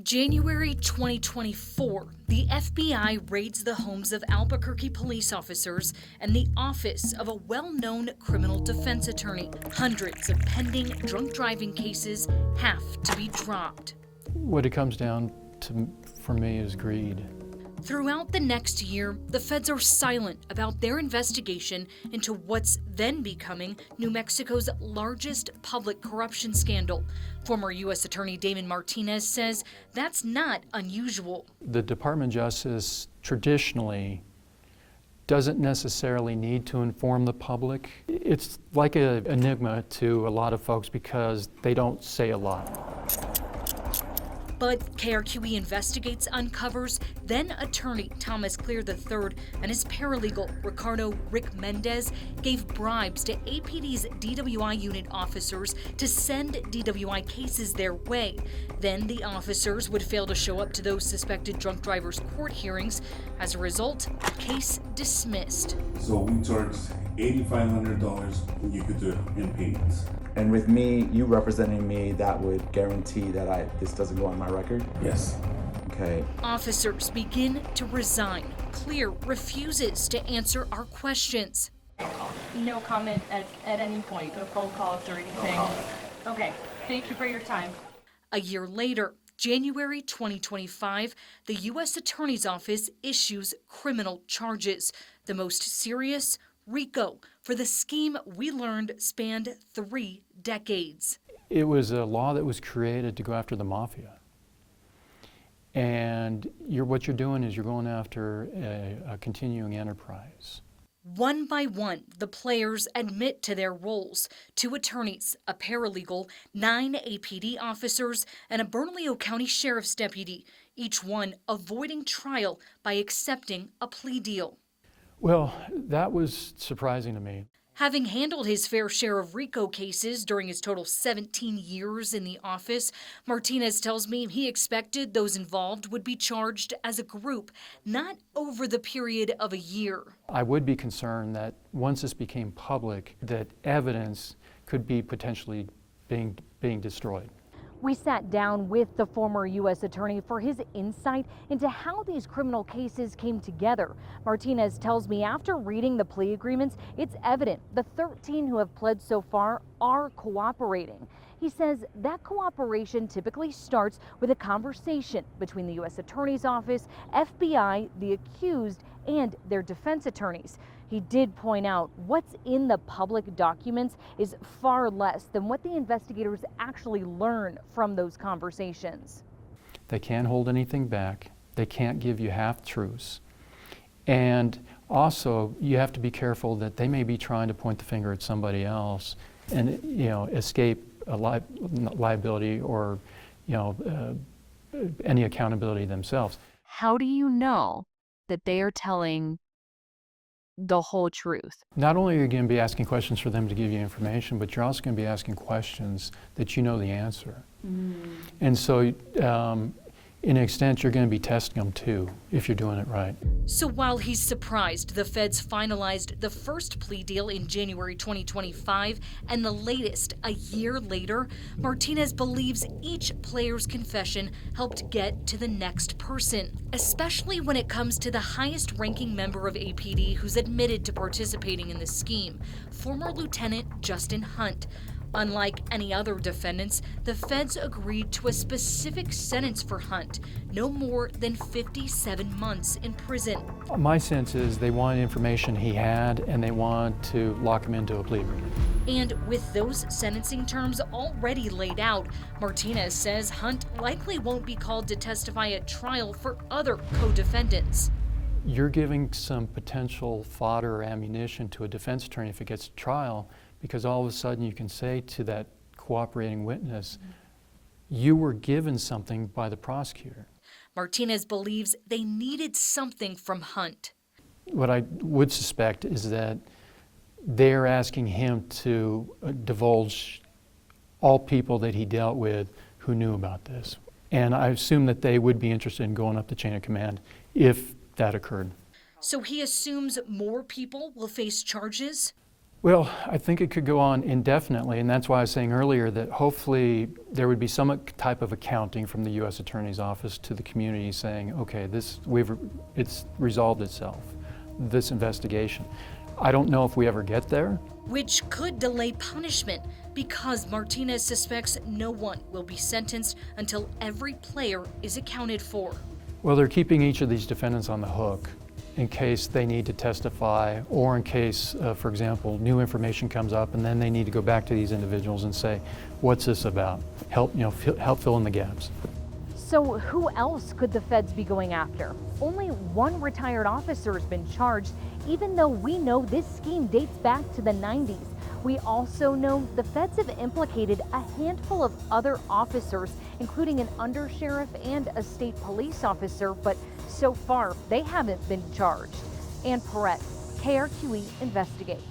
January 2024, the FBI raids the homes of Albuquerque police officers and the office of a well-known criminal defense attorney. Hundreds of pending drunk driving cases have to be dropped. What it comes down to for me is greed. Throughout the next year, the feds are silent about their investigation into what's then becoming New Mexico's largest public corruption scandal. Former U.S. Attorney Damon Martinez says that's not unusual. The Department of Justice traditionally doesn't necessarily need to inform the public. It's like an enigma to a lot of folks because they don't say a lot. But KRQE Investigates uncovers then attorney Thomas Clear III and his paralegal Ricardo Rick Mendez gave bribes to APD's DWI unit officers to send DWI cases their way. Then the officers would fail to show up to those suspected drunk drivers' court hearings. As a result, case dismissed. So we charged $8,500 you could do in payments. And with me, you representing me, that would guarantee that this doesn't go on my record? Yes. Okay. Officers begin to resign. Clear refuses to answer our questions. No comment at any point, no phone calls or anything. Okay, thank you for your time. A year later, January 2025, the U.S. Attorney's Office issues criminal charges. The most serious, RICO, for the scheme we learned spanned 3 decades. It was a law that was created to go after the mafia. And what you're doing is you're going after a continuing enterprise. One by one, the players admit to their roles. 2 attorneys, a paralegal, 9 APD officers, and a Bernalillo County Sheriff's deputy, each one avoiding trial by accepting a plea deal. Well, that was surprising to me. Having handled his fair share of RICO cases during his total 17 years in the office, Martinez tells me he expected those involved would be charged as a group, not over the period of a year. I would be concerned that once this became public, that evidence could be potentially being destroyed. We sat down with the former U.S. attorney for his insight into how these criminal cases came together. Martinez tells me after reading the plea agreements, it's evident the 13 who have pled so far are cooperating. He says that cooperation typically starts with a conversation between the U.S. Attorney's Office, FBI, the accused, and their defense attorneys. He did point out what's in the public documents is far less than what the investigators actually learn from those conversations. They can't hold anything back. They can't give you half-truths. And also, you have to be careful that they may be trying to point the finger at somebody else and, escape a liability or, any accountability themselves. How do you know that they are telling the whole truth? Not only are you going to be asking questions for them to give you information, but you're also going to be asking questions that you know the answer. And so, in an extent, you're going to be testing them too, if you're doing it right. So while he's surprised the feds finalized the first plea deal in January 2025 and the latest a year later, Martinez believes each player's confession helped get to the next person, especially when it comes to the highest ranking member of APD who's admitted to participating in the scheme, former Lieutenant Justin Hunt. Unlike any other defendants, the feds agreed to a specific sentence for Hunt, no more than 57 months in prison. My sense is they want information he had, and they want to lock him into a plea agreement. And with those sentencing terms already laid out, Martinez says Hunt likely won't be called to testify at trial for other co-defendants. You're giving some potential fodder or ammunition to a defense attorney if it gets to trial, because all of a sudden you can say to that cooperating witness, you were given something by the prosecutor. Martinez believes they needed something from Hunt. What I would suspect is that they're asking him to divulge all people that he dealt with who knew about this. And I assume that they would be interested in going up the chain of command if that occurred. So he assumes more people will face charges? Well, I think it could go on indefinitely, and that's why I was saying earlier that hopefully there would be some type of accounting from the U.S. Attorney's Office to the community saying, okay, it's resolved itself, this investigation. I don't know if we ever get there. Which could delay punishment because Martinez suspects no one will be sentenced until every player is accounted for. Well, they're keeping each of these defendants on the hook in case they need to testify, or in case, for example, new information comes up and then they need to go back to these individuals and say, what's this about? Help fill in the gaps. So who else could the feds be going after? Only one retired officer has been charged, even though we know this scheme dates back to the 90s. We also know the feds have implicated a handful of other officers, including an undersheriff and a state police officer, but so far they haven't been charged. Ann Perret, KRQE Investigates.